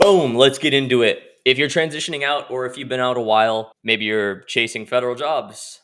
Boom, let's get into it. If you're transitioning out or if you've been out a while, maybe you're chasing federal jobs.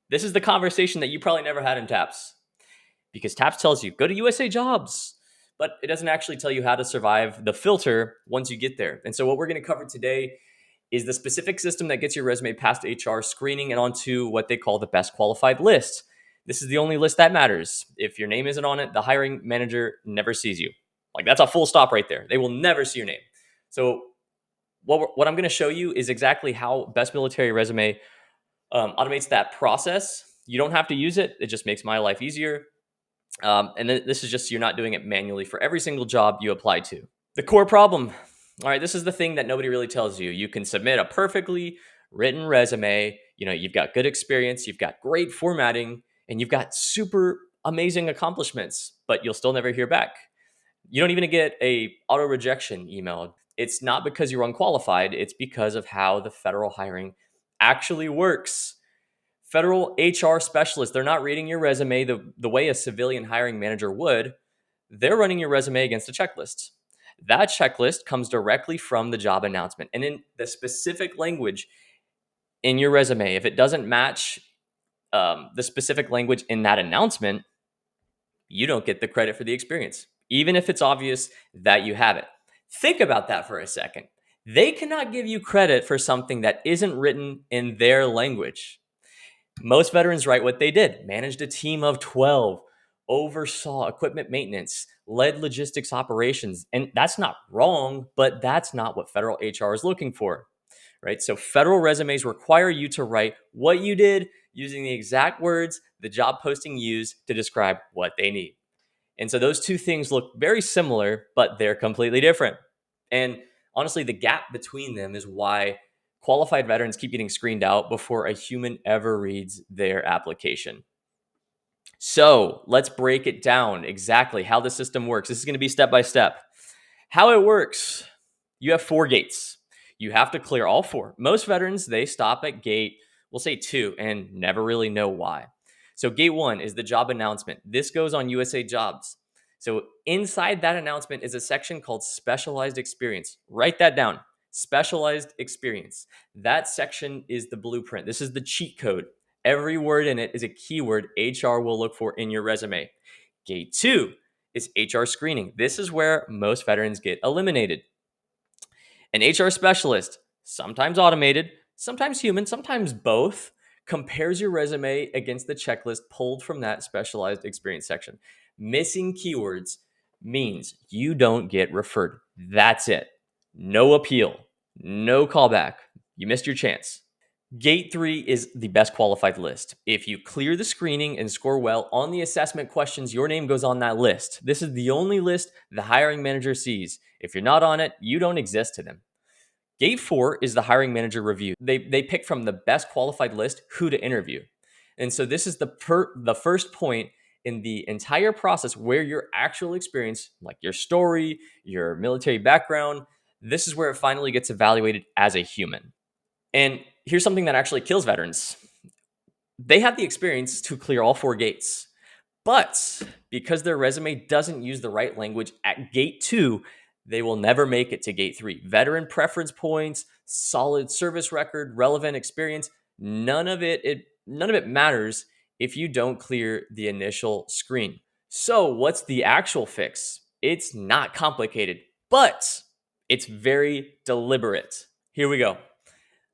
This is the conversation that you probably never had in TAPS because TAPS tells you go to USA Jobs, but it doesn't actually tell you how to survive the filter once you get there. And so, what we're going to cover today is the specific system that gets your resume past HR screening and onto what they call the best qualified list. This is the only list that matters. If your name isn't on it, the hiring manager never sees you. Like that's a full stop right there. They will never see your name. So what I'm going to show you is exactly how Best Military Resume automates that process. You don't have to use it. It just makes my life easier. And then this is just so you're not doing it manually for every single job you apply to. The core problem. All right, this is the thing that nobody really tells you. You can submit a perfectly written resume. You know, you've got good experience, you've got great formatting, and you've got super amazing accomplishments, but you'll still never hear back. You don't even get a auto rejection email. It's not because you're unqualified, it's because of how the federal hiring actually works. Federal HR specialists, they're not reading your resume the way a civilian hiring manager would. They're running your resume against a checklist. That checklist comes directly from the job announcement. And in the specific language in your resume, if it doesn't match the specific language in that announcement, you don't get the credit for the experience, even if it's obvious that you have it. Think about that for a second. They cannot give you credit for something that isn't written in their language. Most veterans write what they did: managed a team of 12, oversaw equipment maintenance, led logistics operations. And that's not wrong, but that's not what federal HR is looking for, right? So federal resumes require you to write what you did using the exact words the job posting used to describe what they need. And so those two things look very similar, but they're completely different. And honestly, the gap between them is why qualified veterans keep getting screened out before a human ever reads their application. So let's break it down exactly how the system works. This is going to be step by step. How it works: you have 4 gates. You have to clear all 4. Most veterans, they stop at gate, we'll say 2, and never really know why. So gate 1 is the job announcement. This goes on USA Jobs. So inside that announcement is a section called specialized experience. Write that down. Specialized experience. That section is the blueprint. This is the cheat code. Every word in it is a keyword HR will look for in your resume. Gate 2 is HR screening. This is where most veterans get eliminated. An HR specialist, sometimes automated, sometimes human, sometimes both, compares your resume against the checklist pulled from that specialized experience section. Missing keywords means you don't get referred. That's it. No appeal, no callback. You missed your chance. Gate 3 is the best qualified list. If you clear the screening and score well on the assessment questions, your name goes on that list. This is the only list the hiring manager sees. If you're not on it, you don't exist to them. Gate 4 is the hiring manager review. They pick from the best qualified list who to interview. And so this is the first point in the entire process where your actual experience, like your story, your military background, this is where it finally gets evaluated as a human. And here's something that actually kills veterans. They have the experience to clear all 4 gates, but because their resume doesn't use the right language at gate 2, they will never make it to gate 3. Veteran preference points, solid service record, relevant experience, none of it matters if you don't clear the initial screen. So, what's the actual fix? It's not complicated, but it's very deliberate. Here we go.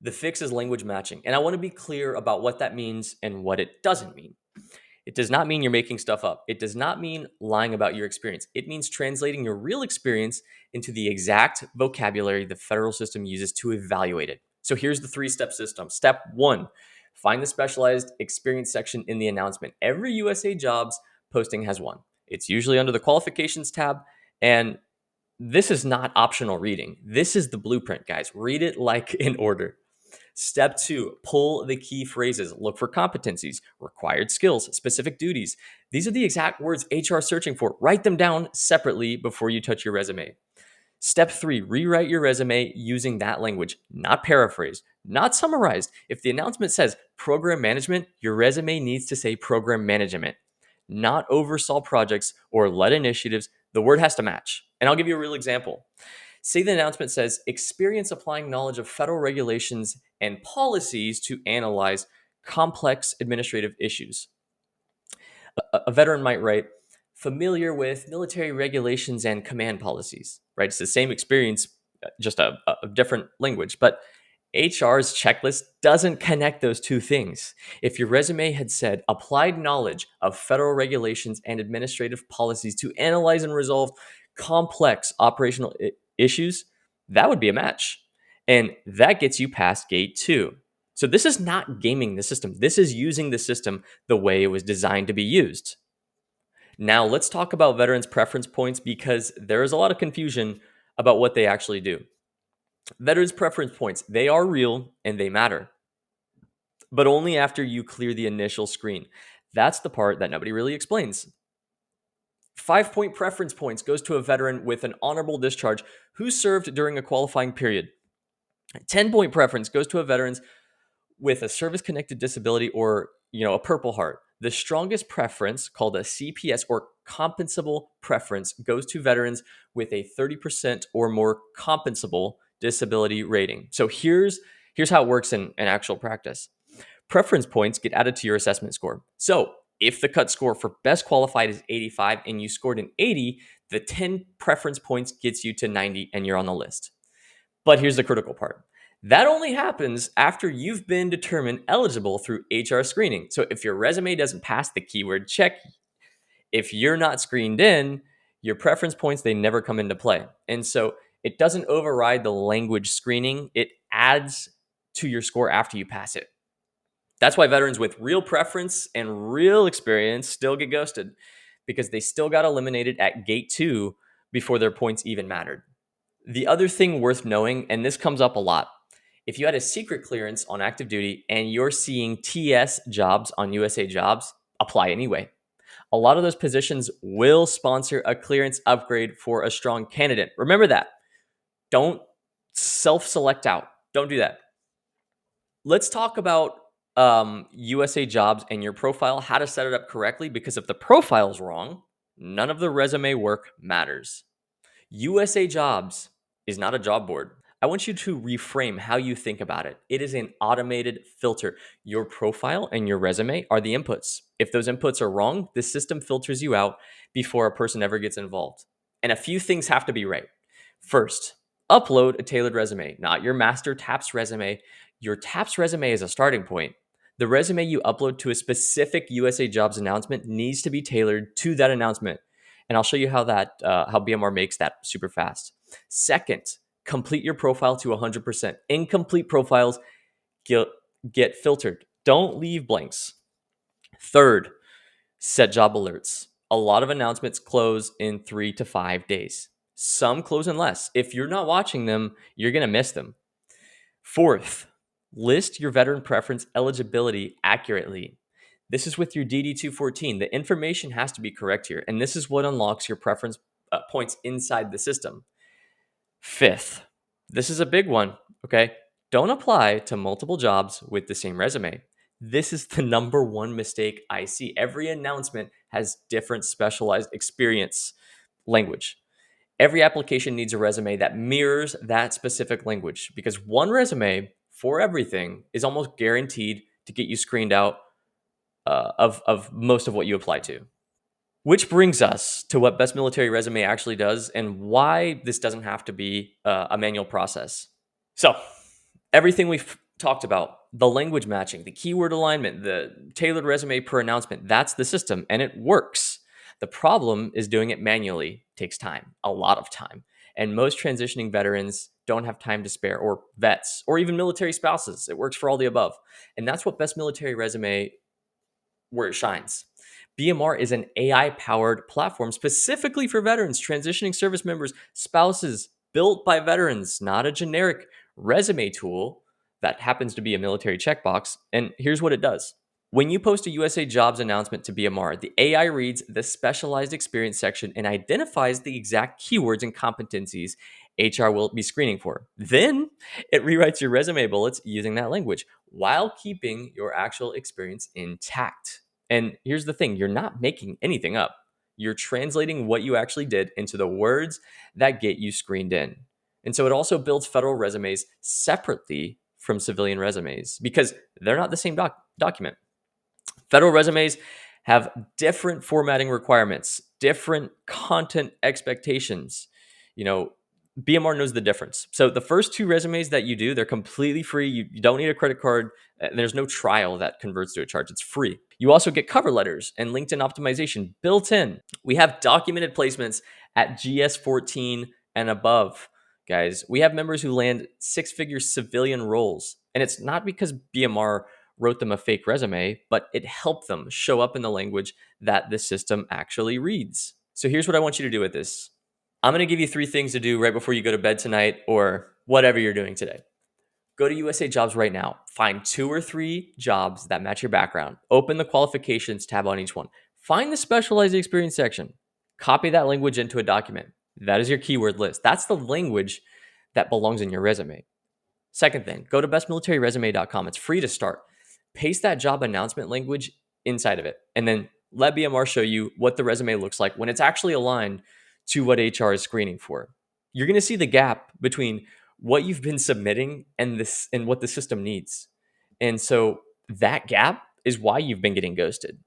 The fix is language matching. And I want to be clear about what that means and what it doesn't mean. It does not mean you're making stuff up. It does not mean lying about your experience. It means translating your real experience into the exact vocabulary the federal system uses to evaluate it. So here's the 3-step system. Step 1, find the specialized experience section in the announcement. Every USA Jobs posting has one. It's usually under the qualifications tab. And this is not optional reading. This is the blueprint, guys. Read it like in order. Step 2, pull the key phrases. Look for competencies, required skills, specific duties. These are the exact words HR is searching for. Write them down separately before you touch your resume. Step 3, rewrite your resume using that language, not paraphrased, not summarized. If the announcement says program management, your resume needs to say program management, not oversaw projects or led initiatives. The word has to match. And I'll give you a real example. Say the announcement says experience applying knowledge of federal regulations and policies to analyze complex administrative issues. A veteran might write, familiar with military regulations and command policies, right? It's the same experience, just a different language. But HR's checklist doesn't connect those two things. If your resume had said applied knowledge of federal regulations and administrative policies to analyze and resolve complex operational issues, that would be a match. And that gets you past gate 2. So this is not gaming the system. This is using the system the way it was designed to be used. Now, let's talk about veterans' preference points because there is a lot of confusion about what they actually do. Veterans' preference points, they are real and they matter, but only after you clear the initial screen. That's the part that nobody really explains. 5-point preference points goes to a veteran with an honorable discharge who served during a qualifying period. 10-point preference goes to a veteran with a service-connected disability or, a Purple Heart. The strongest preference, called a CPS or compensable preference, goes to veterans with a 30% or more compensable disability rating. So here's how it works in actual practice. Preference points get added to your assessment score. So if the cut score for best qualified is 85 and you scored an 80, the 10 preference points gets you to 90 and you're on the list. But here's the critical part. That only happens after you've been determined eligible through HR screening. So if your resume doesn't pass the keyword check, if you're not screened in, your preference points, they never come into play. And so it doesn't override the language screening. It adds to your score after you pass it. That's why veterans with real preference and real experience still get ghosted, because they still got eliminated at gate 2 before their points even mattered. The other thing worth knowing, and this comes up a lot, if you had a secret clearance on active duty and you're seeing TS jobs on USAJOBS, apply anyway. A lot of those positions will sponsor a clearance upgrade for a strong candidate. Remember that. Don't self-select out. Don't do that. Let's talk about USAJOBS and your profile, how to set it up correctly, because if the profile's wrong, none of the resume work matters. USAJOBS is not a job board. I want you to reframe how you think about it. It is an automated filter. Your profile and your resume are the inputs. If those inputs are wrong, the system filters you out before a person ever gets involved. And a few things have to be right. First, upload a tailored resume, not your master TAPS resume. Your TAPS resume is a starting point. The resume you upload to a specific USAJOBS announcement needs to be tailored to that announcement. And I'll show you how BMR makes that super fast. Second, complete your profile to 100%. Incomplete profiles get filtered. Don't leave blanks. Third, set job alerts. A lot of announcements close in 3 to 5 days. Some close in less. If you're not watching them, you're going to miss them. Fourth, list your veteran preference eligibility accurately. This is with your DD-214. The information has to be correct here, and this is what unlocks your preference points inside the system. Fifth, this is a big one, okay? Don't apply to multiple jobs with the same resume. This is the number one mistake I see. Every announcement has different specialized experience language. Every application needs a resume that mirrors that specific language, because one resume for everything is almost guaranteed to get you screened out of most of what you apply to. Which brings us to what Best Military Resume actually does and why this doesn't have to be a manual process. So, everything we've talked about, the language matching, the keyword alignment, the tailored resume per announcement, that's the system and it works. The problem is doing it manually takes time, a lot of time. And most transitioning veterans don't have time to spare, or vets, or even military spouses. It works for all the above. And that's what Best Military Resume, where it shines. BMR is an AI-powered platform specifically for veterans, transitioning service members, spouses, built by veterans, not a generic resume tool that happens to be a military checkbox. And here's what it does. When you post a USAJOBS announcement to BMR, the AI reads the specialized experience section and identifies the exact keywords and competencies HR will be screening for. Then it rewrites your resume bullets using that language while keeping your actual experience intact. And here's the thing, you're not making anything up. You're translating what you actually did into the words that get you screened in. And so it also builds federal resumes separately from civilian resumes because they're not the same document. Federal resumes have different formatting requirements, different content expectations. You know, BMR knows the difference. So the first two resumes that you do, they're completely free. You don't need a credit card. There's no trial that converts to a charge. It's free. You also get cover letters and LinkedIn optimization built in. We have documented placements at GS14 and above, guys. We have members who land six-figure civilian roles. And it's not because BMR wrote them a fake resume, but it helped them show up in the language that the system actually reads. So here's what I want you to do with this. I'm going to give you three things to do right before you go to bed tonight or whatever you're doing today. Go to USA Jobs right now. Find 2 or 3 jobs that match your background. Open the qualifications tab on each one. Find the specialized experience section. Copy that language into a document. That is your keyword list. That's the language that belongs in your resume. Second thing, go to bestmilitaryresume.com. It's free to start. Paste that job announcement language inside of it, and then let BMR show you what the resume looks like when it's actually aligned to what HR is screening for. You're going to see the gap between what you've been submitting and this and what the system needs. And so that gap is why you've been getting ghosted.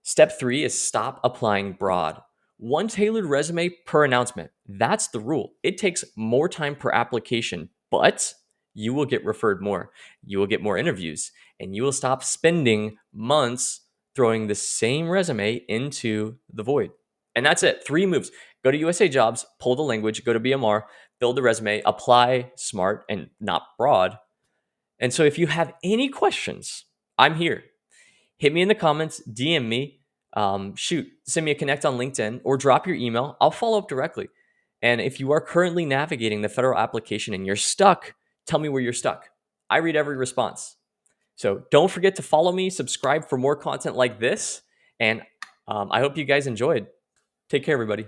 Step 3 is stop applying broad. One tailored resume per announcement. That's the rule. It takes more time per application, but you will get referred more. You will get more interviews, and you will stop spending months throwing the same resume into the void. And that's it. 3 moves. Go to USA Jobs, pull the language, go to BMR, build the resume, apply smart and not broad. And so if you have any questions, I'm here. Hit me in the comments, DM me, send me a connect on LinkedIn or drop your email. I'll follow up directly. And if you are currently navigating the federal application and you're stuck, tell me where you're stuck. I read every response. So don't forget to follow me, subscribe for more content like this. And I hope you guys enjoyed. Take care, everybody.